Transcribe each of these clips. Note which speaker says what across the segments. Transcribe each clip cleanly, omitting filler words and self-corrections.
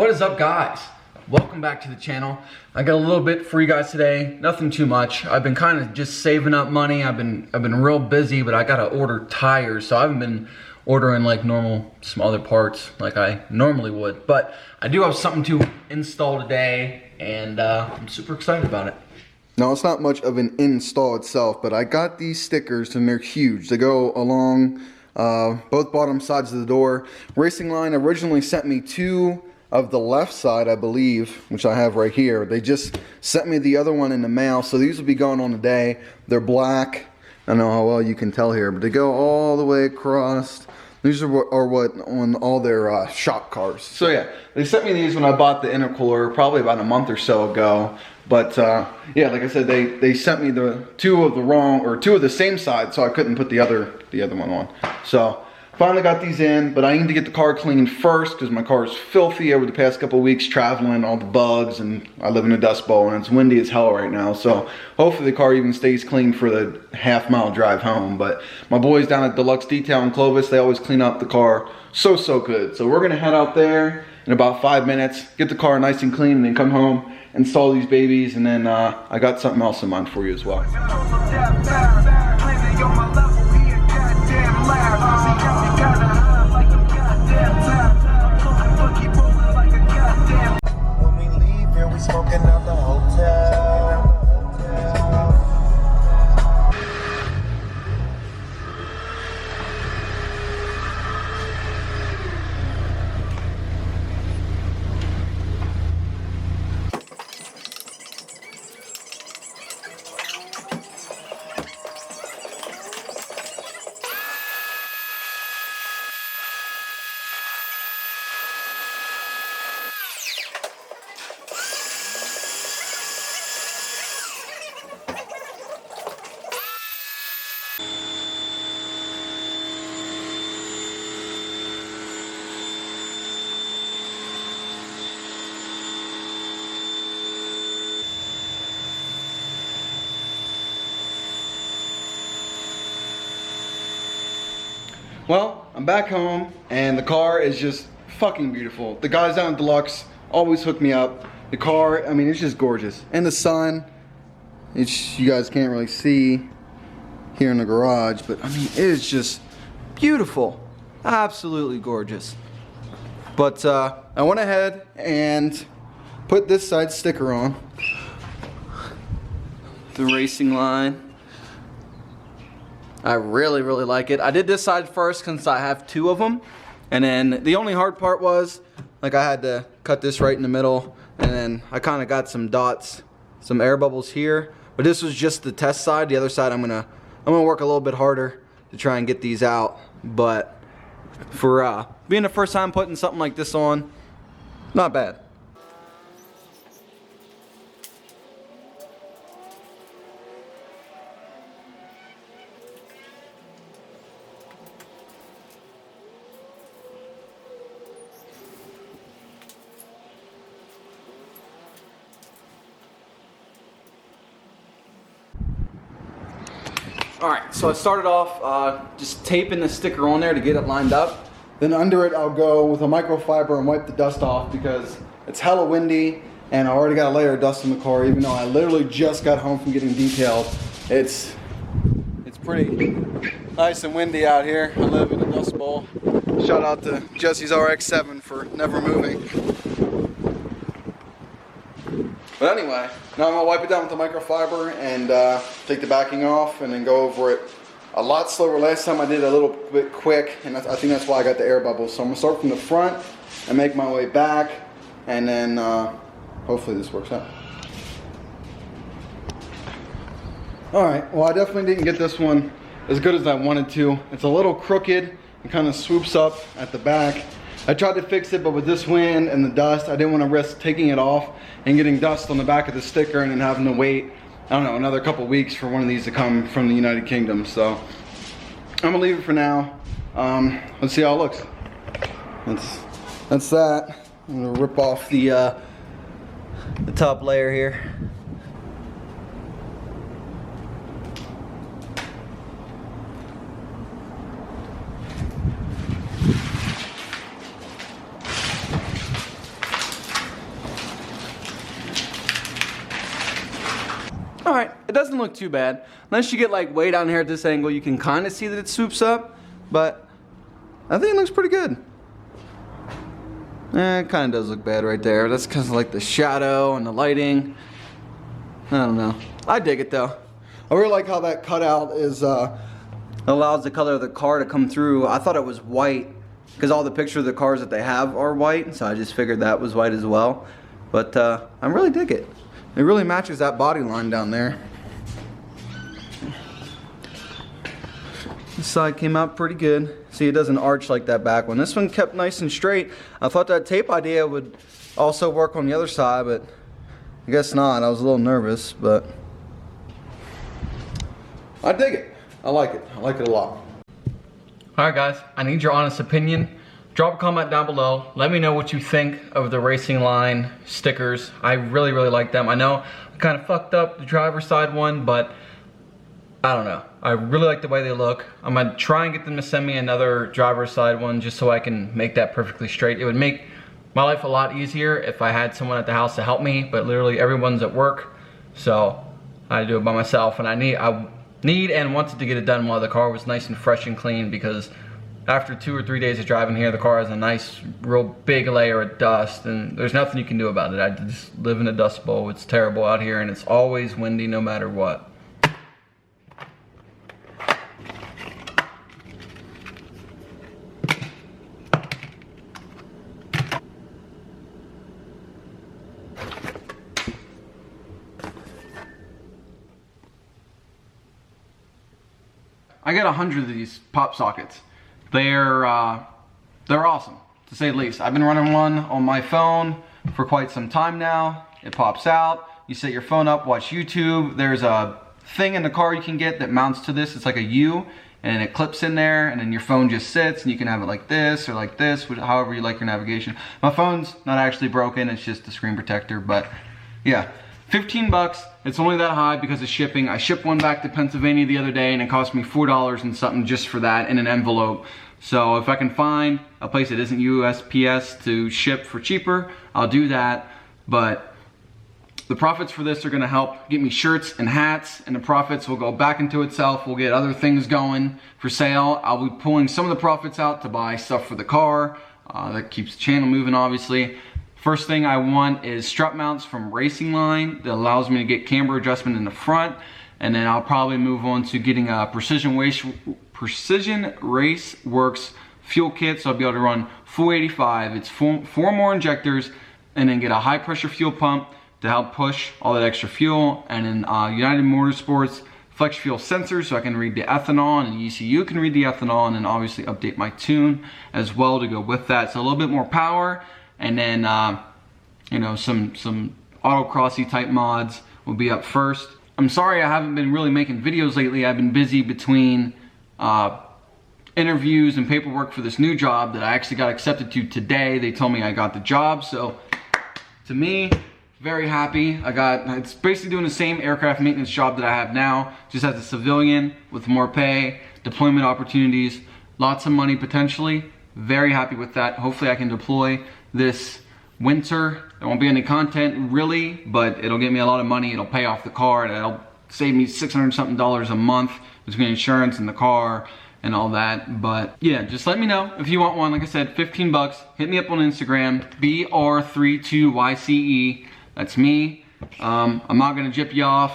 Speaker 1: What is up, guys? Welcome back to the channel. I got a little bit for you guys today. Nothing too much. I've been kind of just saving up money. I've been real busy, but I gotta order tires, so I haven't been ordering like normal some other parts like I normally would. But I do have something to install today, and I'm super excited about it.
Speaker 2: Now, it's not much of an install itself, but I got these stickers and they're huge. They go along both bottom sides of the door. Racingline originally sent me two of the left side, I believe, which I have right here. They just sent me the other one in the mail, so these will be going on today. They're black. I don't know how well you can tell here, but they go all the way across. These are what on all their shop cars. So yeah, they sent me these when I bought the intercooler probably about a month or so ago. But yeah, like I said, they sent me the two of the same side, so I couldn't put the other one on. So finally got these in, but I need to get the car cleaned first because my car is filthy over the past couple of weeks traveling, all the bugs, and I live in a dust bowl and it's windy as hell right now. So hopefully the car even stays clean for the half-mile drive home. But my boys down at Deluxe Detail in Clovis, they always clean up the car so good. So we're gonna head out there in about 5 minutes, get the car nice and clean, and then come home, install these babies, and then I got something else in mind for you as well.
Speaker 3: When we leave here, we smoking out the hotel.
Speaker 2: Well, I'm back home, and the car is just fucking beautiful. The guys down at Deluxe always hook me up. The car, I mean, it's just gorgeous. And the sun, you guys can't really see here in the garage, but I mean, it is just beautiful. Absolutely gorgeous. But I went ahead and put this side sticker on. The Racingline. I really like it. I did this side first since I have two of them. And then the only hard part was, like, I had to cut this right in the middle. And then I kind of got some dots, some air bubbles here. But this was just the test side. The other side I'm gonna work a little bit harder to try and get these out. But for being the first time putting something like this on, not bad. Alright, so I started off just taping the sticker on there to get it lined up. Then under it I'll go with a microfiber and wipe the dust off because it's hella windy and I already got a layer of dust in the car even though I literally just got home from getting detailed. It's pretty nice and windy out here. I live in a dust bowl. Shout out to Jesse's RX-7 for never moving. But anyway, now I'm going to wipe it down with the microfiber and take the backing off and then go over it a lot slower. Last time I did it a little bit quick, and I think that's why I got the air bubbles. So I'm going to start from the front and make my way back, and then hopefully this works out. Alright, well, I definitely didn't get this one as good as I wanted to. It's a little crooked and kind of swoops up at the back. I tried to fix it, but with this wind and the dust, I didn't want to risk taking it off and getting dust on the back of the sticker and then having to wait, I don't know, another couple weeks for one of these to come from the United Kingdom. So I'm gonna leave it for now. Let's see how it looks. That's that. I'm gonna rip off the top layer here.
Speaker 1: it doesn't look too bad. Unless you get like way down here at this angle, you can kind of see that it swoops up, but I think it looks pretty good. It kind of does look bad right there. That's because of like the shadow and the lighting. I don't know. I dig it though.
Speaker 2: I really like how that cutout is
Speaker 1: Allows the color of the car to come through. I thought it was white because all the pictures of the cars that they have are white, so I just figured that was white as well. But I really dig it. It really matches that body line down there. This side came out pretty good. See, it doesn't arch like that back one. This one kept nice and straight. I thought that tape idea would also work on the other side, but I guess not. I was a little nervous, but
Speaker 2: I dig it. I like it. I like it a lot.
Speaker 1: alright guys, I need your honest opinion. Drop a comment down below. Let me know what you think of the Racingline stickers. I really like them. I know I kind of fucked up the driver's side one, but I don't know. I really like the way they look. I'm gonna try and get them to send me another driver's side one just so I can make that perfectly straight. It would make my life a lot easier if I had someone at the house to help me, but literally everyone's at work, so I had to do it by myself. And I need and wanted to get it done while the car was nice and fresh and clean, because after 2 or 3 days of driving here, the car has a nice, real big layer of dust, and there's nothing you can do about it. I just live in a dust bowl. It's terrible out here, and it's always windy no matter what. I got 100 of these pop sockets. They're awesome, to say the least. I've been running one on my phone for quite some time now. It pops out. You set your phone up, watch YouTube. There's a thing in the car you can get that mounts to this. It's like a U, and it clips in there, and then your phone just sits, and you can have it like this or like this, however you like your navigation. My phone's not actually broken. It's just the screen protector, but yeah. 15 bucks, it's only that high because of shipping. I shipped one back to Pennsylvania the other day and it cost me $4 and something just for that in an envelope. So if I can find a place that isn't USPS to ship for cheaper, I'll do that. But the profits for this are gonna help get me shirts and hats, and the profits will go back into itself. We'll get other things going for sale. I'll be pulling some of the profits out to buy stuff for the car. That keeps the channel moving, obviously. First thing I want is strut mounts from Racingline that allows me to get camber adjustment in the front, and then I'll probably move on to getting a Precision Race Works fuel kit, so I'll be able to run full 85. It's four more injectors, and then get a high pressure fuel pump to help push all that extra fuel, and then United Motorsports flex fuel sensors so I can read the ethanol, and the ECU can read the ethanol, and then obviously update my tune as well to go with that. So a little bit more power. And then, you know, some autocrossy type mods will be up first. I'm sorry I haven't been really making videos lately. I've been busy between interviews and paperwork for this new job that I actually got accepted to today. They told me I got the job, so to me, very happy. It's basically doing the same aircraft maintenance job that I have now, just as a civilian with more pay, deployment opportunities, lots of money potentially. Very happy with that. Hopefully I can deploy this winter. There won't be any content really, but it'll get me a lot of money. It'll pay off the car, and it'll save me $600 something a month between insurance and the car and all that. But yeah, just let me know if you want one. Like I said, 15 bucks. Hit me up on Instagram, BR32YCE. That's me. I'm not gonna jip you off.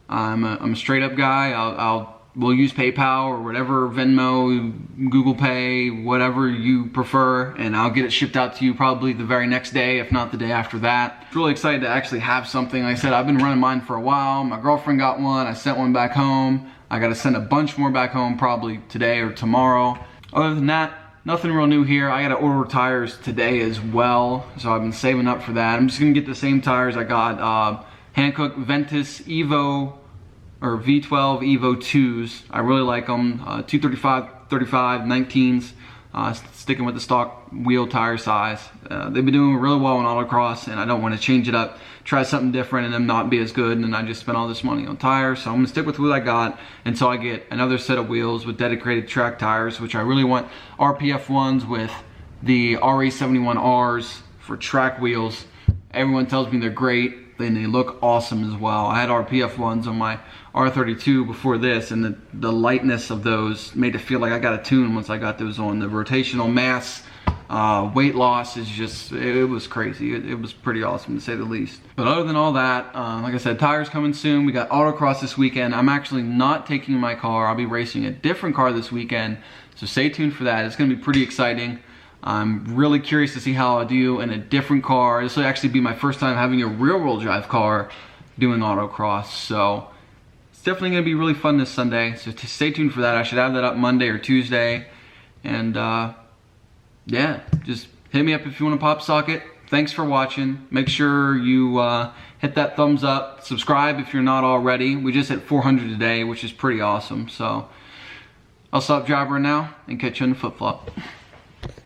Speaker 1: I'm a straight up guy. We'll use PayPal or whatever, Venmo, Google Pay, whatever you prefer, and I'll get it shipped out to you probably the very next day, if not the day after that. I'm really excited to actually have something. Like I said, I've been running mine for a while. My girlfriend got one. I sent one back home. I gotta send a bunch more back home probably today or tomorrow. Other than that, nothing real new here. I gotta order tires today as well, so I've been saving up for that. I'm just gonna get the same tires I got, Hankook Ventus Evo or V12 Evo 2s. I really like them. 235, 35, 19s. Sticking with the stock wheel tire size. They've been doing really well in autocross, and I don't want to change it up, try something different, and them not be as good, and then I just spent all this money on tires. So I'm gonna stick with what I got until I get another set of wheels with dedicated track tires, which I really want RPF ones with the RA71Rs for track wheels. Everyone tells me they're great and they look awesome as well. I had RPF ones on my R32 before this, and the lightness of those made it feel like I got a tune once I got those on. The rotational mass, weight loss is just, it was crazy. It was pretty awesome to say the least. But other than all that, like I said, tires coming soon. We got autocross this weekend. I'm actually not taking my car. I'll be racing a different car this weekend, so stay tuned for that. It's gonna be pretty exciting. I'm really curious to see how I do in a different car. This will actually be my first time having a real-world drive car doing autocross, so it's definitely gonna be really fun this Sunday. So stay tuned for that. I should have that up Monday or Tuesday, and yeah, just hit me up if you want a pop socket. Thanks for watching. Make sure you hit that thumbs up. Subscribe if you're not already. We just hit 400 today, which is pretty awesome. So I'll stop jabbering now and catch you on the flip-flop.